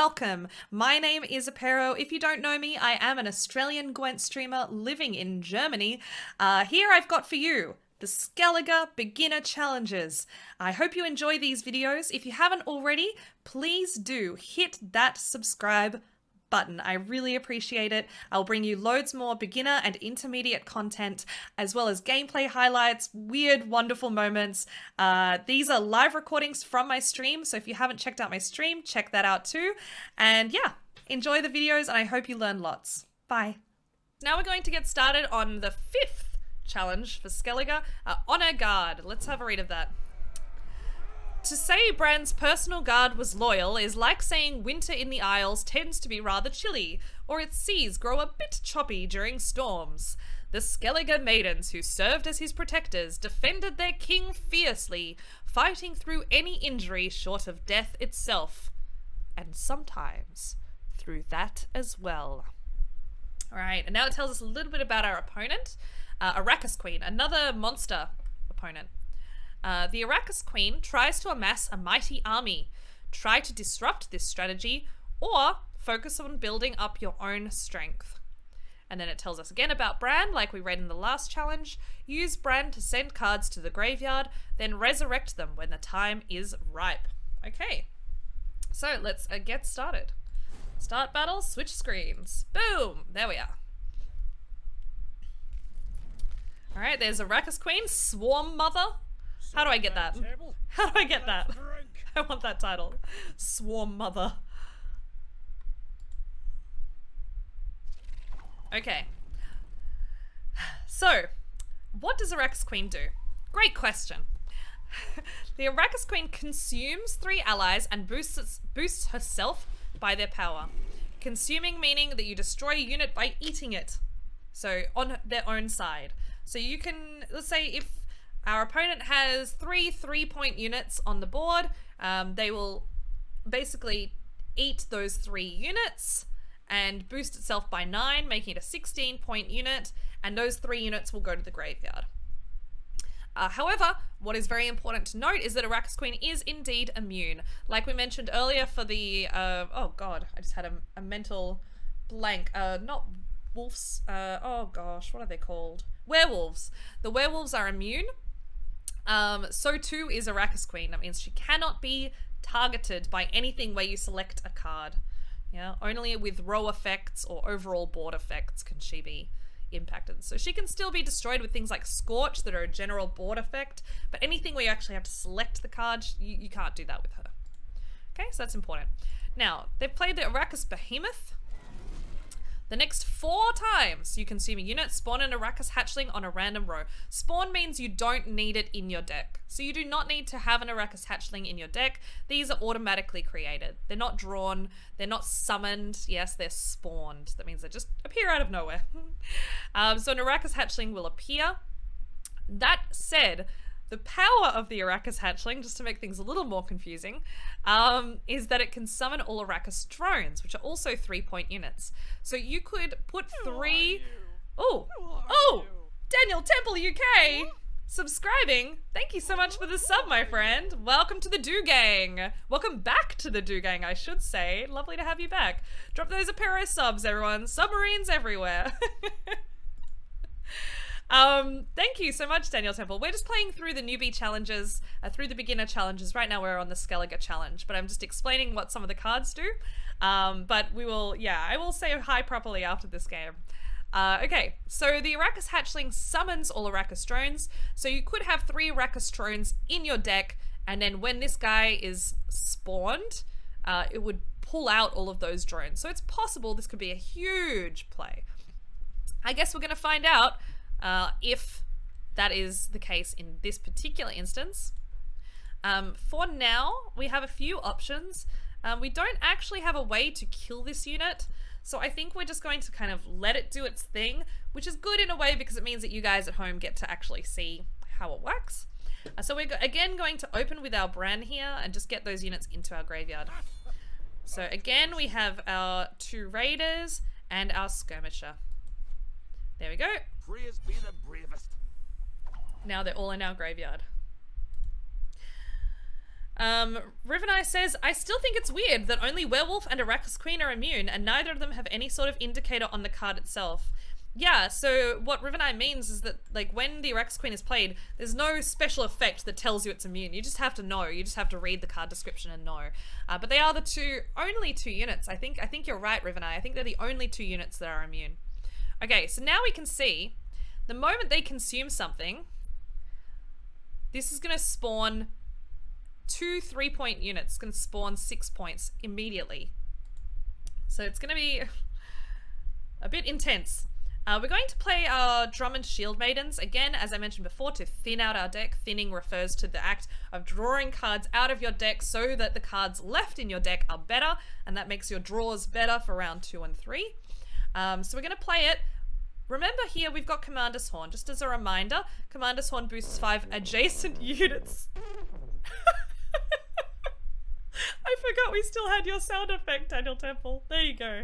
welcome. My name is Apero. If you don't know me, I am an Australian Gwent streamer living in Germany. Here I've got for you the Skellige Beginner Challenges. I hope you enjoy these videos. If you haven't already, please do hit that subscribe button. I really appreciate it. I'll bring you loads more beginner and intermediate content, as well as gameplay highlights, weird, wonderful moments. These are live recordings from my stream, so if you haven't checked out my stream, check that out too. And yeah, enjoy the videos, and I hope you learn lots. Bye. Now we're going to get started on the 5th challenge for Skellige, Honor Guard. Let's have a read of that. To say Bran's personal guard was loyal is like saying winter in the Isles tends to be rather chilly, or its seas grow a bit choppy during storms. The Skellige maidens who served as his protectors defended their king fiercely, fighting through any injury short of death itself. And sometimes through that as well. Alright, and now it tells us a little bit about our opponent, Arrakis Queen, another monster opponent. The Arrakis Queen tries to amass a mighty army. Try to disrupt this strategy, or focus on building up your own strength. And then it tells us again about Bran, like we read in the last challenge. Use Bran to send cards to the graveyard, then resurrect them when the time is ripe. Okay, so let's get started. Start battle, switch screens. Boom, there we are. Alright, there's Arrakis Queen, Swarm Mother. How do I get that? How do I get that? I want that title. Swarm Mother. Okay. So, what does Arrakis Queen do? Great question. The Arrakis Queen consumes 3 allies and boosts herself by their power. Consuming meaning that you destroy a unit by eating it. So, on their own side. So you can, let's say if our opponent has 3 3-point units on the board. They will basically eat those 3 units and boost itself by 9, making it a 16-point unit, and those 3 units will go to the graveyard. However, what is very important to note is that Arrakis Queen is indeed immune. Like we mentioned earlier for the, oh god, I just had a mental blank. Not wolves, oh gosh, what are they called? Werewolves. The werewolves are immune. So too is Arrakis Queen. That means she cannot be targeted by anything where you select a card. Yeah, only with row effects or overall board effects can she be impacted. So she can still be destroyed with things like Scorch that are a general board effect, but anything where you actually have to select the card, you can't do that with her. Okay, so that's important. Now, they've played the Arrakis Behemoth. The next 4 times you consume a unit, spawn an Arrakis hatchling on a random row. Spawn means you don't need it in your deck. So you do not need to have an Arrakis hatchling in your deck. These are automatically created. They're not drawn, they're not summoned. Yes, they're spawned. That means they just appear out of nowhere. So an Arrakis hatchling will appear. That said, the power of the Arrakis hatchling, just to make things a little more confusing, is that it can summon all Arrakis drones, which are also 3-point units. So you could put 3... Oh, Daniel Temple UK, subscribing. Thank you so much for the sub, my friend. Welcome to the Do Gang. Welcome back to the Do Gang, I should say. Lovely to have you back. Drop those Apero subs, everyone. Submarines everywhere. Thank you so much, Daniel Temple. We're just playing through the newbie challenges, through the beginner challenges. Right now we're on the Skellige challenge, but I'm just explaining what some of the cards do. But we will, yeah, I will say hi properly after this game. Okay, so the Arrakis hatchling summons all Arrakis drones. So you could have 3 Arrakis drones in your deck, and then when this guy is spawned, it would pull out all of those drones. So it's possible this could be a huge play. I guess we're going to find out if that is the case in this particular instance. For now, we have a few options. We don't actually have a way to kill this unit, so I think we're just going to kind of let it do its thing, which is good in a way because it means that you guys at home get to actually see how it works. So we're again going to open with our Bran here and just get those units into our graveyard. So again, we have our 2 raiders and our skirmisher. There we go. Be the bravest. Now they're all in our graveyard. Rivenai says, I still think it's weird that only Werewolf and Arrakis Queen are immune, and neither of them have any sort of indicator on the card itself. Yeah, so what Rivenai means is that, like, when the Arrakis Queen is played, there's no special effect that tells you it's immune. You just have to know. You just have to read the card description and know. But they are the only two units. I think you're right, Rivenai. I think they're the only two units that are immune. Okay, so now we can see the moment they consume something, this is going to spawn 2 3-point units. It's going to spawn 6 points immediately. So it's going to be a bit intense. We're going to play our Drummond Shield Maidens, again, as I mentioned before, to thin out our deck. Thinning refers to the act of drawing cards out of your deck so that the cards left in your deck are better, and that makes your draws better for round 2 and 3. So we're going to play it. Remember here we've got Commander's Horn. Just as a reminder, Commander's Horn boosts 5 adjacent units. I forgot we still had your sound effect, Daniel Temple. There you go.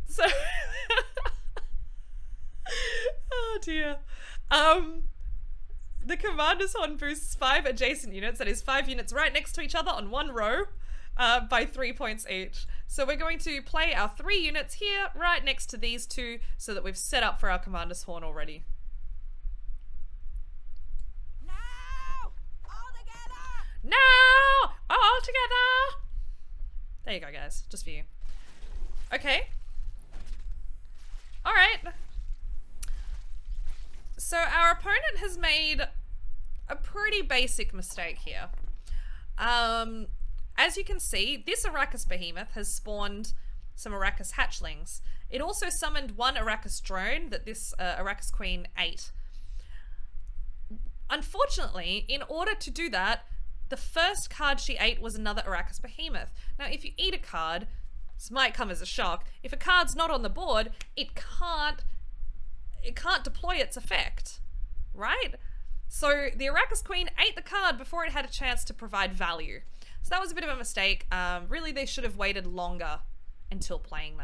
So, oh dear. The Commander's Horn boosts 5 adjacent units, that is 5 units right next to each other on one row, by 3 points each. So we're going to play our 3 units here, right next to these 2, so that we've set up for our Commander's Horn already. Now! All together! Now! All together! There you go, guys. Just for you. Okay. Alright. So our opponent has made a pretty basic mistake here. As you can see, this Arrakis Behemoth has spawned some Arrakis hatchlings. It also summoned 1 Arrakis drone that this Arrakis Queen ate. Unfortunately, in order to do that, the first card she ate was another Arrakis Behemoth. Now, if you eat a card, this might come as a shock. If a card's not on the board, it can't deploy its effect, right? So the Arrakis Queen ate the card before it had a chance to provide value. So that was a bit of a mistake. Really, they should have waited longer until playing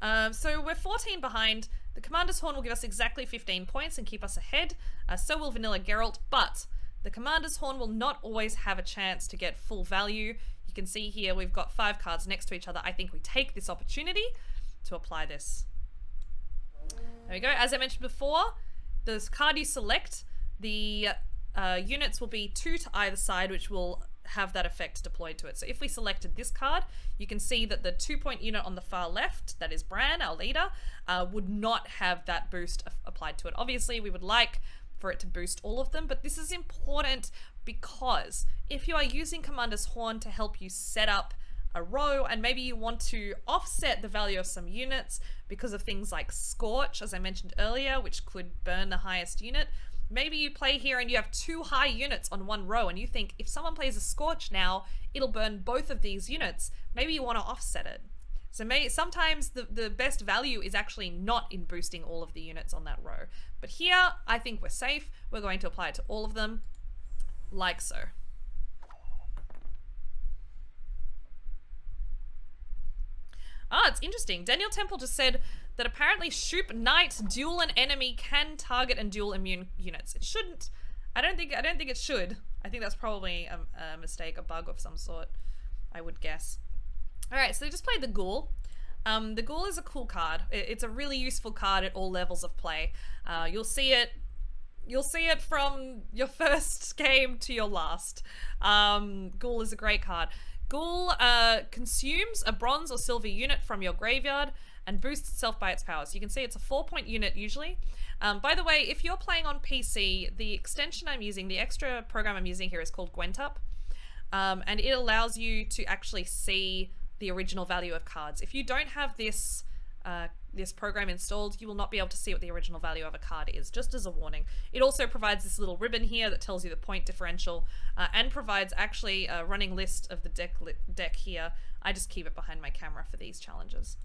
that. So we're 14 behind. The Commander's Horn will give us exactly 15 points and keep us ahead. So will Vanilla Geralt, but the Commander's Horn will not always have a chance to get full value. You can see here we've got 5 cards next to each other. I think we take this opportunity to apply this. There we go. As I mentioned before, the card you select, the units will be 2 to either side, which will have that effect deployed to it. So if we selected this card, you can see that the 2-point unit on the far left, that is Bran, our leader, would not have that boost applied to it. Obviously, we would like for it to boost all of them, but this is important because if you are using Commander's Horn to help you set up a row, and maybe you want to offset the value of some units because of things like Scorch, as I mentioned earlier, which could burn the highest unit. Maybe you play here and you have 2 high units on one row and you think if someone plays a Scorch now, it'll burn both of these units. Maybe you want to offset it. So sometimes the best value is actually not in boosting all of the units on that row. But here, I think we're safe. We're going to apply it to all of them, like so. Ah, it's interesting. Daniel Temple just said that apparently Shoop Knight duel an enemy can target and duel immune units. It shouldn't. I don't think it should. I think that's probably a mistake, a bug of some sort, I would guess. Alright, so they just played the Ghoul. The Ghoul is a cool card. It's a really useful card at all levels of play. You'll see it from your first game to your last. Ghoul is a great card. Ghoul consumes a bronze or silver unit from your graveyard and boosts itself by its powers. You can see it's a 4-point unit usually. By the way, if you're playing on PC, the extension I'm using, the extra program I'm using here is called Gwent, and it allows you to actually see the original value of cards. If you don't have this this program installed, you will not be able to see what the original value of a card is, just as a warning. It also provides this little ribbon here that tells you the point differential, and provides actually a running list of the deck here. I just keep it behind my camera for these challenges.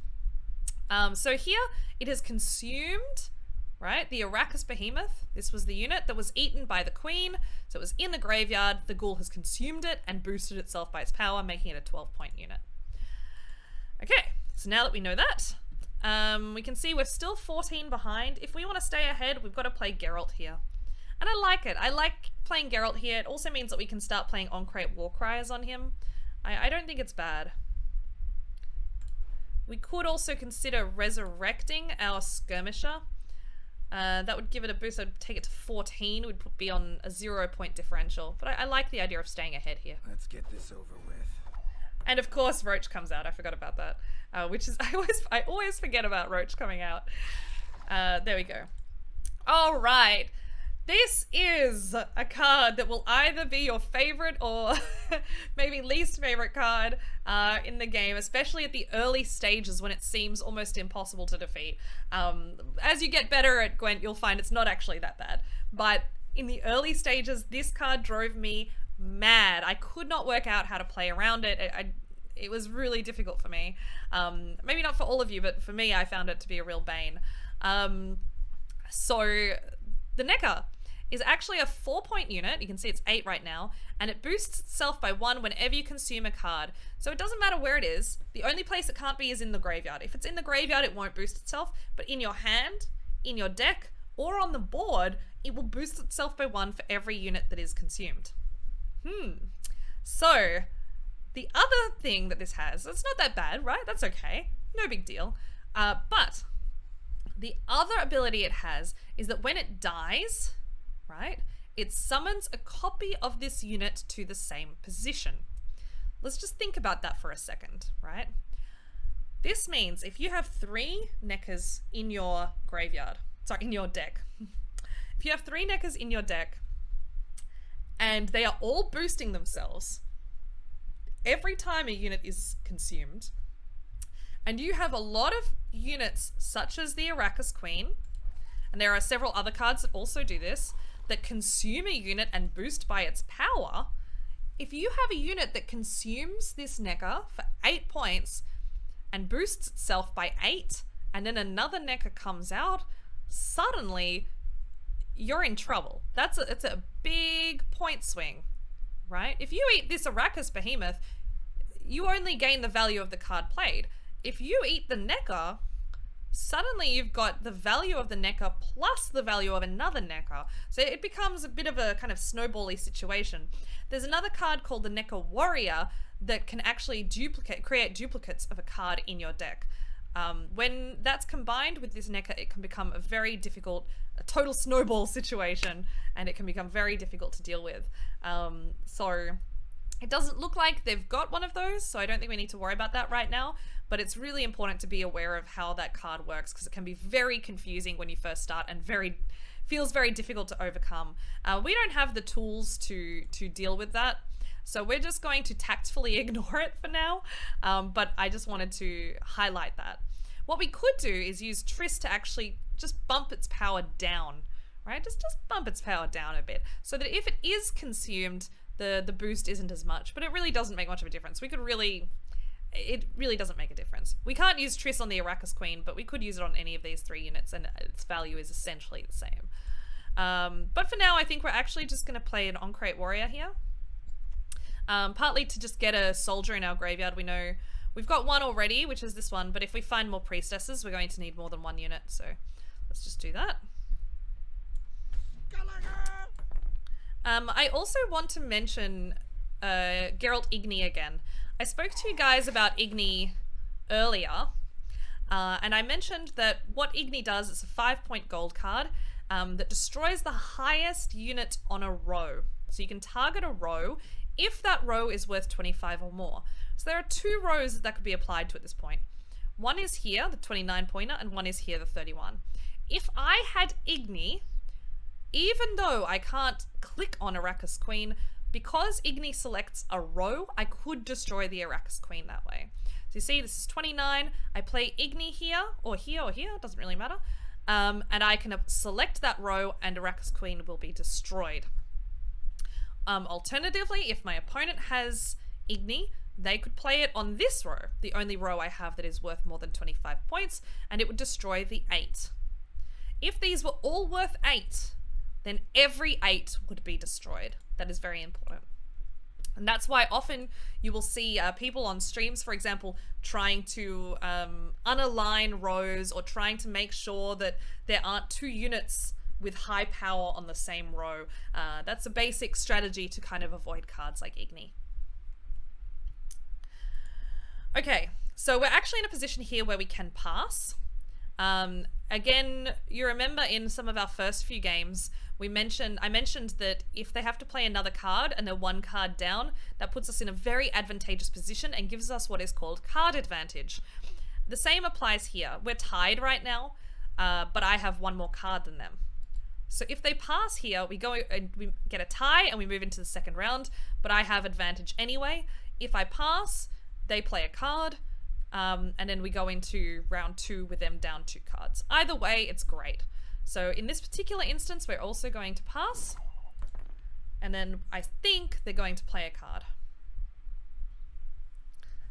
So here, it has consumed, right, the Arrakis Behemoth. This was the unit that was eaten by the Queen, so it was in the graveyard. The Ghoul has consumed it and boosted itself by its power, making it a 12-point unit. Okay, so now that we know that, we can see we're still 14 behind. If we want to stay ahead, we've got to play Geralt here. And I like it. I like playing Geralt here. It also means that we can start playing on-crate war criers on him. I don't think it's bad. We could also consider resurrecting our skirmisher. That would give it a boost. I'd take it to 14. We'd be on a 0-point differential. But I like the idea of staying ahead here. Let's get this over with. And of course, Roach comes out. I forgot about that. Which is I always forget about Roach coming out. There we go. All right. This is a card that will either be your favorite or maybe least favorite card in the game, especially at the early stages when it seems almost impossible to defeat. As you get better at Gwent, you'll find it's not actually that bad. But in the early stages, this card drove me mad. I could not work out how to play around it. It was really difficult for me. Maybe not for all of you, but for me, I found it to be a real bane. So the Neckar is actually a 4-point unit. You can see it's 8 right now, and it boosts itself by 1 whenever you consume a card. So it doesn't matter where it is. The only place it can't be is in the graveyard. If it's in the graveyard, it won't boost itself, but in your hand, in your deck, or on the board, it will boost itself by 1 for every unit that is consumed. So the other thing that this has, it's not that bad, right? That's okay. No big deal. But the other ability it has is that when it dies, right, it summons a copy of this unit to the same position. Let's just think about that for a second, right? This means if you have 3 Neckars in your graveyard, sorry, in your deck. If you have 3 Neckars in your deck and they are all boosting themselves every time a unit is consumed, and you have a lot of units such as the Arrakis Queen, and there are several other cards that also do this, that consume a unit and boost by its power, if you have a unit that consumes this Neckar for 8 points and boosts itself by 8, and then another Neckar comes out, suddenly you're in trouble. It's a big point swing, right? If you eat this Arrakis Behemoth, you only gain the value of the card played. If you eat the Neckar, suddenly you've got the value of the Neckar plus the value of another Neckar. So it becomes a bit of a kind of snowbally situation. There's another card called the Neckar Warrior that can actually create duplicates of a card in your deck. When that's combined with this Neckar, it can become a total snowball situation, and it can become very difficult to deal with. So it doesn't look like they've got one of those, so I don't think we need to worry about that right now, but it's really important to be aware of how that card works, because it can be very confusing when you first start and feels very difficult to overcome. We don't have the tools to deal with that, so we're just going to tactfully ignore it for now, but I just wanted to highlight that. What we could do is use Triss to actually just bump its power down, right? Just bump its power down a bit, so that if it is consumed, the boost isn't as much, but it really doesn't make much of a difference. It really doesn't make a difference. We can't use Triss on the Arrakis Queen, but we could use it on any of these 3 units, and its value is essentially the same. But for now, I think we're actually just going to play an on-crate warrior here. Partly to just get a soldier in our graveyard. We know we've got 1 already, which is this one, but if we find more priestesses, we're going to need more than 1 unit, so let's just do that. I also want to mention Geralt Igni again. I spoke to you guys about Igni earlier, and I mentioned that what Igni does is a 5-point gold card that destroys the highest unit on a row. So you can target a row if that row is worth 25 or more. So there are 2 rows that could be applied to at this point. One is here, the 29 pointer, and one is here, the 31. If I had Igni, even though I can't click on Arrakis Queen, because Igni selects a row, I could destroy the Arrakis Queen that way. So you see, this is 29. I play Igni here, or here, or here, doesn't really matter. And I can select that row, and Arrakis Queen will be destroyed. Alternatively, if my opponent has Igni, they could play it on this row, the only row I have that is worth more than 25 points, and it would destroy the 8. If these were all worth 8, then every 8 would be destroyed. That is very important. And that's why often you will see people on streams, for example, trying to unalign rows, or trying to make sure that there aren't 2 units with high power on the same row. That's a basic strategy to kind of avoid cards like Igni. Okay, so we're actually in a position here where we can pass. Again, you remember in some of our first few games, I mentioned that if they have to play another card and they're one card down, that puts us in a very advantageous position and gives us what is called card advantage. The same applies here. We're tied right now, but I have one more card than them. So if they pass here, we get a tie and we move into the second round, but I have advantage anyway. If I pass, they play a card, and then we go into round 2 with them down 2 cards. Either way, it's great. So in this particular instance, we're also going to pass, and then I think they're going to play a card.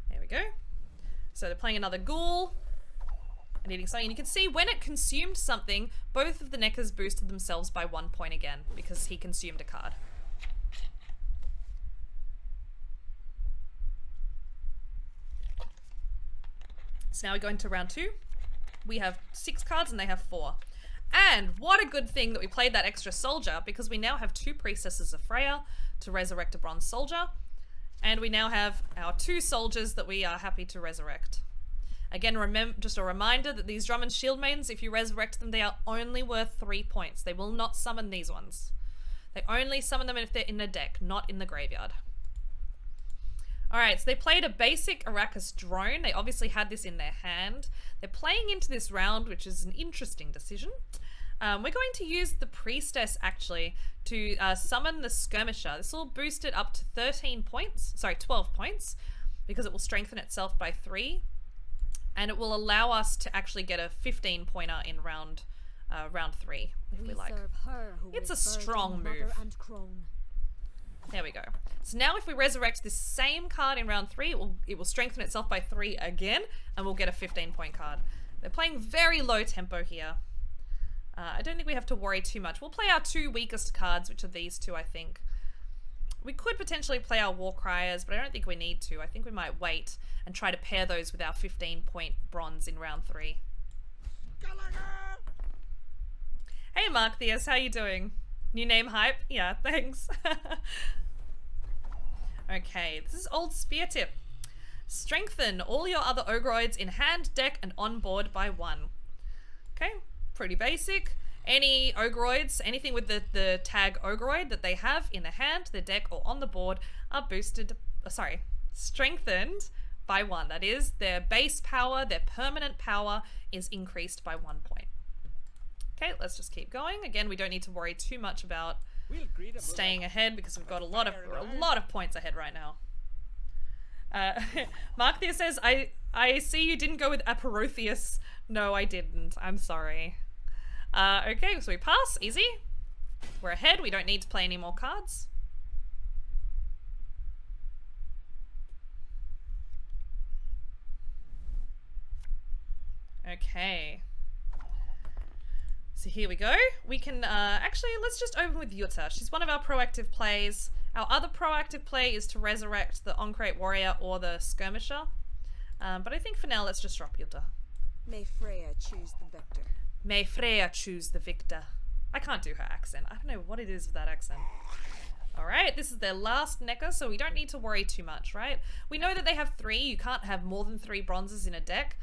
There we go. So they're playing another ghoul and eating something. And you can see when it consumed something, both of the Neckers boosted themselves by 1 point again because he consumed a card. So now we go into round 2. We have 6 cards and they have 4. And what a good thing that we played that extra soldier, because we now have 2 priestesses of Freya to resurrect a bronze soldier. And we now have our 2 soldiers that we are happy to resurrect. Again, just a reminder that these Drum and Shield maidens, if you resurrect them, they are only worth 3 points. They will not summon these ones. They only summon them if they're in the deck, not in the graveyard. Alright, so they played a basic Arrakis drone. They obviously had this in their hand. They're playing into this round, which is an interesting decision. We're going to use the Priestess, actually, to summon the Skirmisher. This will boost it up to 12 points, because it will strengthen itself by 3. And it will allow us to actually get a 15-pointer in round 3, if we like. It's a strong move. There we go. So now if we resurrect this same card in round 3, it will strengthen itself by 3 again, and we'll get a 15-point card. They're playing very low tempo here. I don't think we have to worry too much. We'll play our 2 weakest cards, which are these 2, I think. We could potentially play our War Criers, but I don't think we need to. I think we might wait and try to pair those with our 15-point bronze in round 3. Hey Mark Theus, how you doing? New name hype? Yeah, thanks. Okay, this is Old Spear Tip. Strengthen all your other Ogroids in hand, deck, and on board by 1. Okay, pretty basic. Any Ogroids, anything with the tag Ogroid that they have in the hand, the deck, or on the board are strengthened by 1. That is, their base power, their permanent power is increased by 1 point. Okay, let's just keep going. Again, we don't need to worry too much about staying ahead because we've got a lot of points ahead right now. Mark there says, I see you didn't go with Aperotheus. No, I didn't. I'm sorry. Okay, so we pass. Easy. We're ahead. We don't need to play any more cards. Okay. So here we go. We can, actually, let's just open with Jutta. She's one of our proactive plays. Our other proactive play is to resurrect the On-Crate Warrior or the Skirmisher. But I think for now, let's just drop Jutta. May Freya choose the victor. May Freya choose the victor. I can't do her accent. I don't know what it is with that accent. Alright, this is their last Necker, so we don't need to worry too much, right? We know that they have 3. You can't have more than 3 bronzes in a deck.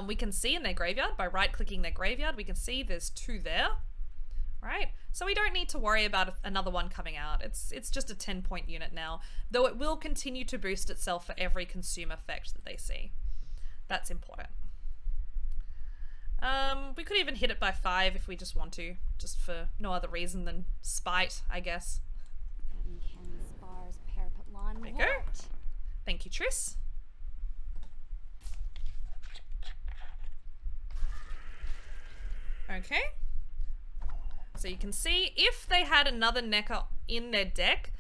We can see in their graveyard, by right-clicking their graveyard, we can see there's 2 there, right? So we don't need to worry about another one coming out. It's just a 10-point unit now, though it will continue to boost itself for every consume effect that they see. That's important. We could even hit it by 5 if we just want to, just for no other reason than spite, I guess. There you go. Thank you, Triss. Okay, so you can see if they had another Necker in their deck,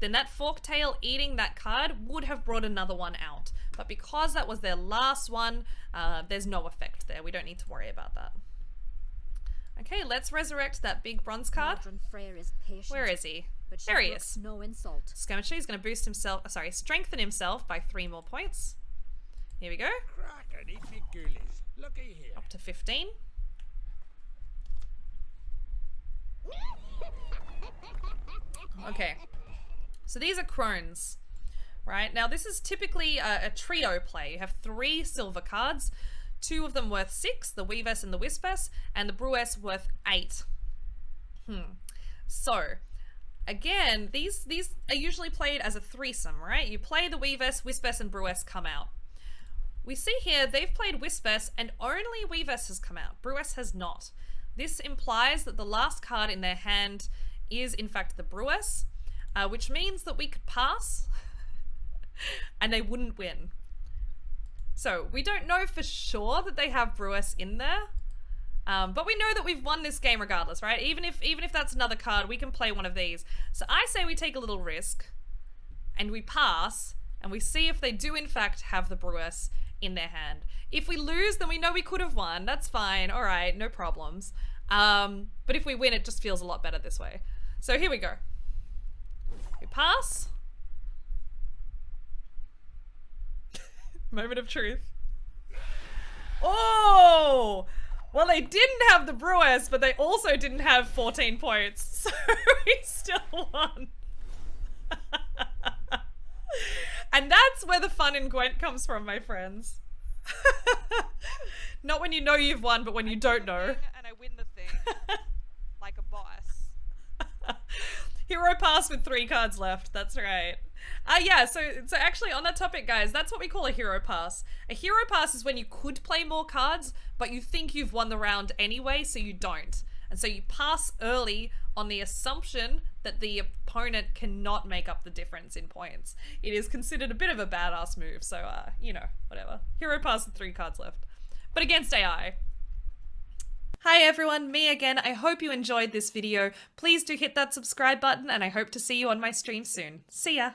then that Forktail eating that card would have brought another one out. But because that was their last one, there's no effect there. We don't need to worry about that. Okay, let's resurrect that big bronze card. Where is he? There he is. No insult. Skirmisher is going to boost himself, strengthen himself by 3 more points. Here we go. Up to 15. Okay. So these are crones, right? Now this is typically a trio play. You have 3 silver cards, 2 of them worth 6, the Weavess and the Wispess, and the Brewess worth 8. So, again, these are usually played as a threesome, right? You play the Weavess, Wispess, and Brewess come out. We see here they've played Wispess and only Weavess has come out. Brewess has not. This implies that the last card in their hand is in fact the Brewess, which means that we could pass and they wouldn't win. So we don't know for sure that they have Brewess in there, but we know that we've won this game regardless, right? Even if that's another card, we can play one of these. So I say we take a little risk and we pass and we see if they do in fact have the Brewess in their hand. If we lose, then we know we could have won. That's fine. All right, no problems. But if we win, it just feels a lot better this way. So here we go. We pass. Moment of truth. Oh! Well, they didn't have the Brewers, but they also didn't have 14 points. So we still won. And that's where the fun in Gwent comes from, my friends. Not when you know you've won, but when you don't know. And I win the thing. Like a boss. Hero pass with 3 cards left. That's right. Yeah, so actually on that topic, guys, that's what we call a hero pass. A hero pass is when you could play more cards, but you think you've won the round anyway, so you don't. And so you pass early on the assumption that the opponent cannot make up the difference in points. It is considered a bit of a badass move, so, you know, whatever. Hero pass with 3 cards left. But against AI. Hi everyone, me again. I hope you enjoyed this video. Please do hit that subscribe button and I hope to see you on my stream soon. See ya!